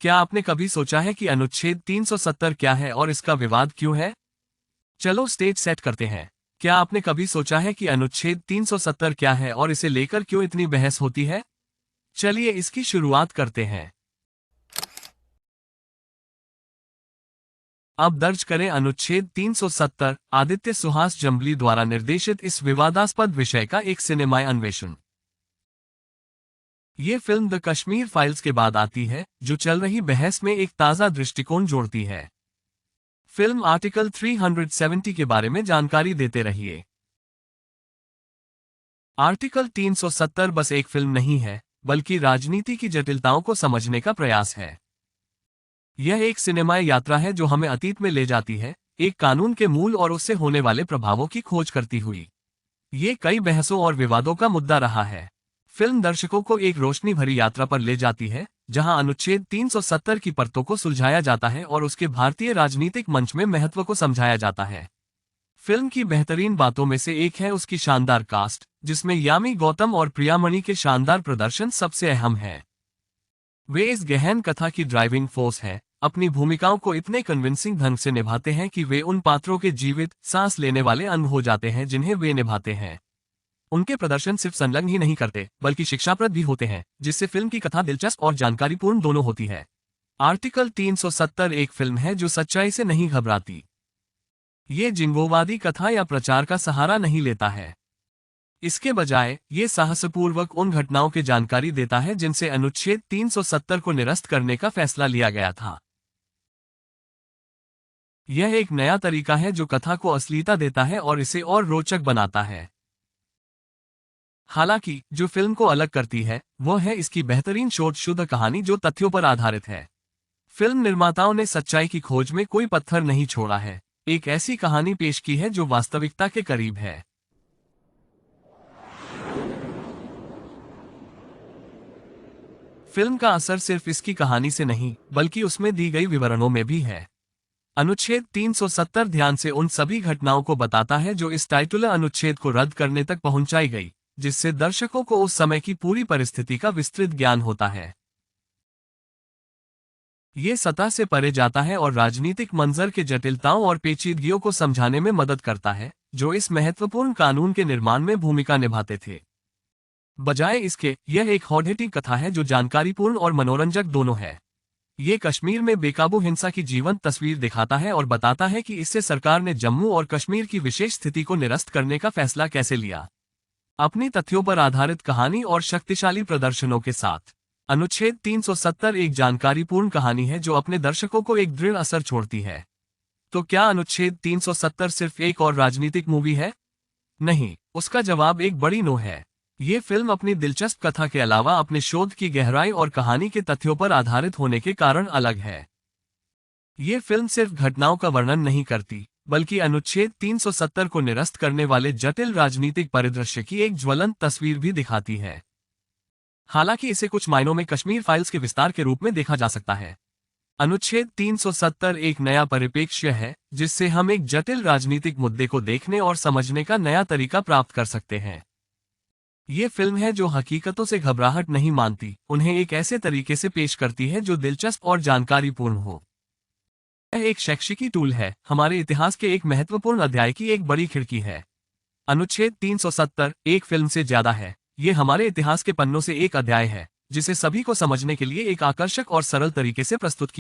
क्या आपने कभी सोचा है कि अनुच्छेद 370 क्या है और इसका विवाद क्यों है? चलो स्टेज सेट करते हैं। क्या आपने कभी सोचा है कि अनुच्छेद 370 क्या है और इसे लेकर क्यों इतनी बहस होती है? चलिए इसकी शुरुआत करते हैं। अब दर्ज करें अनुच्छेद 370, आदित्य सुहास जंबली द्वारा निर्देशित इस विवादास्पद विषय का एक सिनेमाई अन्वेषण। ये फिल्म द कश्मीर फाइल्स के बाद आती है, जो चल रही बहस में एक ताज़ा दृष्टिकोण जोड़ती है। फिल्म आर्टिकल 370 के बारे में जानकारी देते रहिए। आर्टिकल 370 बस एक फिल्म नहीं है, बल्कि राजनीति की जटिलताओं को समझने का प्रयास है। यह एक सिनेमाई यात्रा है जो हमें अतीत में ले जाती है, एक कानून के मूल और उससे होने वाले प्रभावों की खोज करती हुई। ये कई बहसों और विवादों का मुद्दा रहा है। फिल्म दर्शकों को एक रोशनी भरी यात्रा पर ले जाती है, जहां अनुच्छेद 370 की परतों को सुलझाया जाता है और उसके भारतीय राजनीतिक मंच में महत्व को समझाया जाता है। फिल्म की बेहतरीन बातों में से एक है उसकी शानदार कास्ट, जिसमें यामी गौतम और प्रियामणि के शानदार प्रदर्शन सबसे अहम है। वे इस गहन कथा की ड्राइविंग फोर्स हैं, अपनी भूमिकाओं को इतने कन्विंसिंग ढंग से निभाते हैं कि वे उन पात्रों के जीवित, सांस लेने वाले अंग हो जाते हैं जिन्हें वे निभाते हैं। उनके प्रदर्शन सिर्फ संलग्न ही नहीं करते, बल्कि शिक्षाप्रद भी होते हैं, जिससे फिल्म की कथा दिलचस्प और जानकारीपूर्ण दोनों होती है। आर्टिकल 370 एक फिल्म है जो सच्चाई से नहीं घबराती। ये जिंगोवादी कथा या प्रचार का सहारा नहीं लेता है। इसके बजाय ये साहसपूर्वक उन घटनाओं की जानकारी देता है जिनसे अनुच्छेद 370 को निरस्त करने का फैसला लिया गया था। यह एक नया तरीका है जो कथा को असलीता देता है और इसे और रोचक बनाता है। हालांकि जो फिल्म को अलग करती है, वह है इसकी बेहतरीन शोध शुद्ध कहानी जो तथ्यों पर आधारित है। फिल्म निर्माताओं ने सच्चाई की खोज में कोई पत्थर नहीं छोड़ा है, एक ऐसी कहानी पेश की है जो वास्तविकता के करीब है। फिल्म का असर सिर्फ इसकी कहानी से नहीं, बल्कि उसमें दी गई विवरणों में भी है। अनुच्छेद 370 ध्यान से उन सभी घटनाओं को बताता है जो इस टाइटुलर अनुच्छेद को रद्द करने तक पहुंचाई गई, जिससे दर्शकों को उस समय की पूरी परिस्थिति का विस्तृत ज्ञान होता है। ये सतह से परे जाता है और राजनीतिक मंजर के जटिलताओं और पेचीदगियों को समझाने में मदद करता है, जो इस महत्वपूर्ण कानून के निर्माण में भूमिका निभाते थे। बजाय इसके, यह एक हॉट-हिटिंग कथा है जो जानकारीपूर्ण और मनोरंजक दोनों है। ये कश्मीर में बेकाबू हिंसा की जीवंत तस्वीर दिखाता है और बताता है कि इससे सरकार ने जम्मू और कश्मीर की विशेष स्थिति को निरस्त करने का फैसला कैसे लिया। अपनी तथ्यों पर आधारित कहानी और शक्तिशाली प्रदर्शनों के साथ अनुच्छेद 370 एक जानकारीपूर्ण कहानी है जो अपने दर्शकों को एक दृढ़ असर छोड़ती है। तो क्या अनुच्छेद 370 सिर्फ एक और राजनीतिक मूवी है? नहीं, उसका जवाब एक बड़ी नो है। ये फिल्म अपनी दिलचस्प कथा के अलावा अपने शोध की गहराई और कहानी के तथ्यों पर आधारित होने के कारण अलग है। ये फिल्म सिर्फ घटनाओं का वर्णन नहीं करती, बल्कि अनुच्छेद 370 को निरस्त करने वाले जटिल राजनीतिक परिदृश्य की एक ज्वलंत तस्वीर भी दिखाती है। हालांकि इसे कुछ मायनों में कश्मीर फाइल्स के विस्तार के रूप में देखा जा सकता है। अनुच्छेद 370 एक नया परिप्रेक्ष्य है, जिससे हम एक जटिल राजनीतिक मुद्दे को देखने और समझने का नया तरीका प्राप्त कर सकते हैं। ये फिल्म है जो हकीकतों से घबराहट नहीं मानती, उन्हें एक ऐसे तरीके से पेश करती है जो दिलचस्प और जानकारीपूर्ण हो। यह एक शैक्षिकी टूल है, हमारे इतिहास के एक महत्वपूर्ण अध्याय की एक बड़ी खिड़की है। अनुच्छेद 370 एक फिल्म से ज्यादा है, ये हमारे इतिहास के पन्नों से एक अध्याय है, जिसे सभी को समझने के लिए एक आकर्षक और सरल तरीके से प्रस्तुत किया